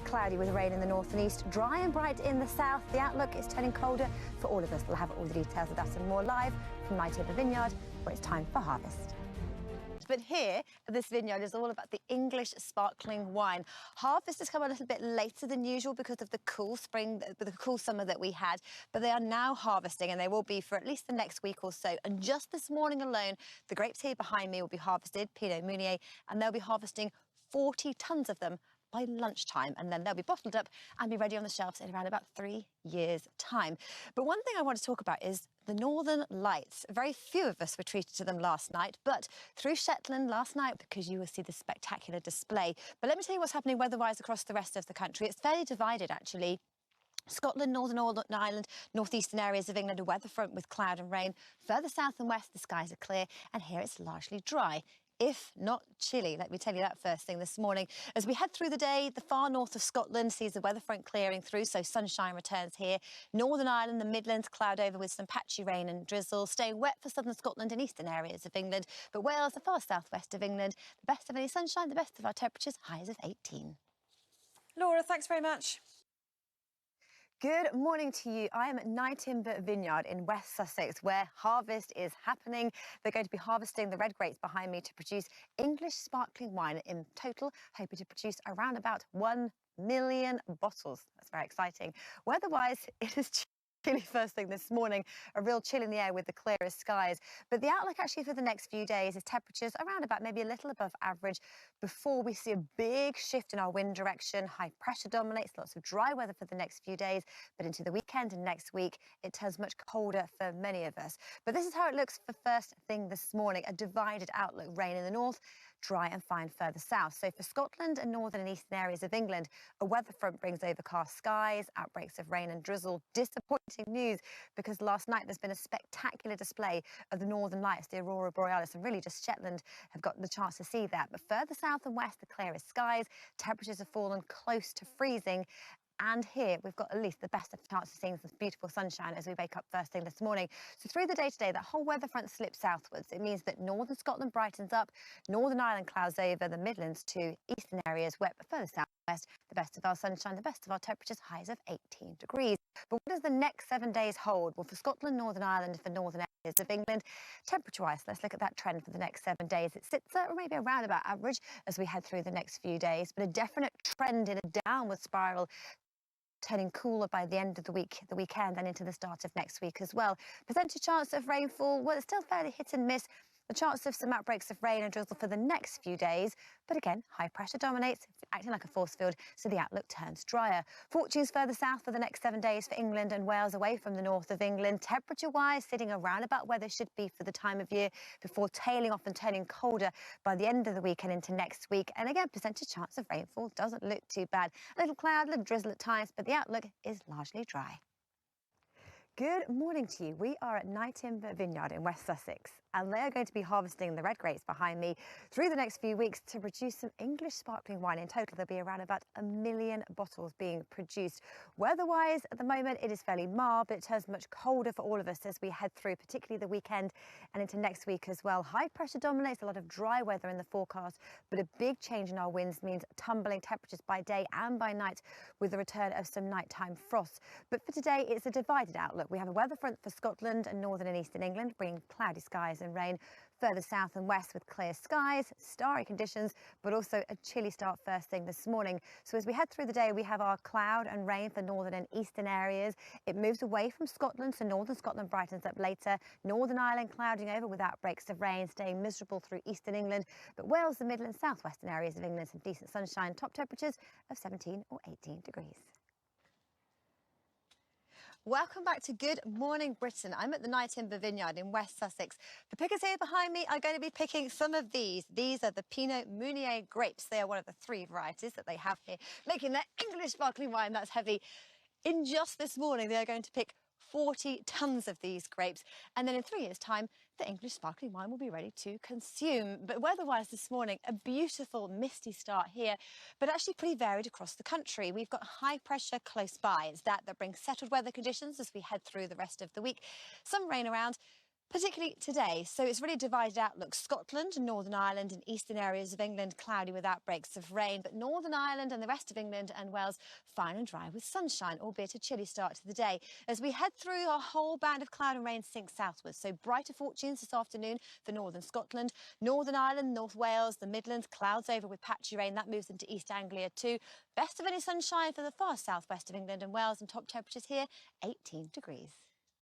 Cloudy with rain in the north and east, dry and bright in the south. The outlook is turning colder for all of us. We'll have all the details of that and more live from right here at the Vineyard, where it's time for harvest. But here at this vineyard is all about the English sparkling wine. Harvest has come a little bit later than usual because of the cool summer that we had, but they are now harvesting and they will be for at least the next week or so. And just this morning alone, the grapes here behind me will be harvested, Pinot Meunier, and they'll be harvesting 40 tonnes of them by lunchtime, and then they'll be bottled up and be ready on the shelves in around about 3 years' time. But one thing I want to talk about is the Northern Lights. Very few of us were treated to them last night, but through Shetland last night, because you will see the spectacular display. But let me tell you what's happening weather-wise across the rest of the country. It's fairly divided, actually. Scotland, Northern Ireland, northeastern areas of England, a weather front with cloud and rain. Further south and west, the skies are clear, and here it's largely dry, if not chilly. Let me tell you that first thing this morning. As we head through the day, the far north of Scotland sees the weather front clearing through, so sunshine returns here. Northern Ireland, the Midlands, cloud over with some patchy rain and drizzle, staying wet for southern Scotland and eastern areas of England. But Wales, the far southwest of England, the best of any sunshine, the best of our temperatures, highs of 18. Laura, thanks very much. Good morning to you. I am at Nightimber Vineyard in West Sussex, where harvest is happening. They're going to be harvesting the red grapes behind me to produce English sparkling wine. In total, hoping to produce around about 1 million bottles. That's very exciting. Weather-wise, it is chilly first thing this morning, a real chill in the air with the clearest skies. But the outlook actually for the next few days is temperatures around about maybe a little above average before we see a big shift in our wind direction. High pressure dominates, lots of dry weather for the next few days, but into the weekend and next week, it turns much colder for many of us. But this is how it looks for first thing this morning, a divided outlook. Rain in the north, dry and fine further south. So for Scotland and northern and eastern areas of England, a weather front brings overcast skies, outbreaks of rain and drizzle. Disappointing news, because last night there's been a spectacular display of the Northern Lights, the Aurora Borealis, and really just Shetland have got the chance to see that. But further south and west, the clearest skies, temperatures have fallen close to freezing. And here we've got at least the best of chance of seeing some beautiful sunshine as we wake up first thing this morning. So through the day today, that whole weather front slips southwards. It means that northern Scotland brightens up, Northern Ireland clouds over, the Midlands to eastern areas wet, but further southwest, the best of our sunshine, the best of our temperatures, highs of 18 degrees. But what does the next 7 days hold? Well, for Scotland, Northern Ireland, for northern areas of England, temperature-wise, let's look at that trend for the next 7 days. It sits at maybe around about average as we head through the next few days, but a definite trend in a downward spiral, turning cooler by the end of the weekend, and into the start of next week as well. Percentage chance of rainfall, well, it's still fairly hit and miss. The chance of some outbreaks of rain and drizzle for the next few days. But again, high pressure dominates, acting like a force field, so the outlook turns drier. Fortunes further south for the next 7 days for England and Wales, away from the north of England. Temperature-wise, sitting around about where they should be for the time of year, before tailing off and turning colder by the end of the week and into next week. And again, percentage chance of rainfall doesn't look too bad. A little cloud, a little drizzle at times, but the outlook is largely dry. Good morning to you. We are at Nightimber Vineyard in West Sussex, and they are going to be harvesting the red grapes behind me through the next few weeks to produce some English sparkling wine. In total, there'll be around about 1 million bottles being produced. Weather-wise, at the moment, it is fairly mild, but it turns much colder for all of us as we head through, particularly the weekend and into next week as well. High pressure dominates, a lot of dry weather in the forecast, but a big change in our winds means tumbling temperatures by day and by night, with the return of some nighttime frost. But for today, it's a divided outlook. We have a weather front for Scotland and northern and eastern England, bringing cloudy skies and rain. Further south and west with clear skies, starry conditions, but also a chilly start first thing this morning. So as we head through the day, we have our cloud and rain for northern and eastern areas. It moves away from Scotland, so northern Scotland brightens up later. Northern Ireland clouding over with outbreaks of rain, staying miserable through eastern England. But Wales, the Midlands, southwestern areas of England, some decent sunshine, top temperatures of 17 or 18 degrees. Welcome back to Good Morning Britain. I'm at the Nightimber Vineyard in West Sussex. The pickers here behind me are going to be picking some of these. These are the Pinot Meunier grapes. They are one of the 3 varieties that they have here, making their English sparkling wine that's heavy. In just this morning, they are going to pick 40 tonnes of these grapes, and then in 3 years' time, the English sparkling wine will be ready to consume. But weather-wise this morning, a beautiful misty start here, but actually pretty varied across the country. We've got high pressure close by. It's that brings settled weather conditions as we head through the rest of the week. Some rain around, Particularly today, so it's really divided outlook. Scotland, Northern Ireland and eastern areas of England cloudy with outbreaks of rain, but Northern Ireland and the rest of England and Wales fine and dry with sunshine, albeit a chilly start to the day. As we head through, our whole band of cloud and rain sinks southwards, so brighter fortunes this afternoon for northern Scotland, Northern Ireland, North Wales, the Midlands, clouds over with patchy rain. That moves into East Anglia too. Best of any sunshine for the far southwest of England and Wales, and top temperatures here, 18 degrees.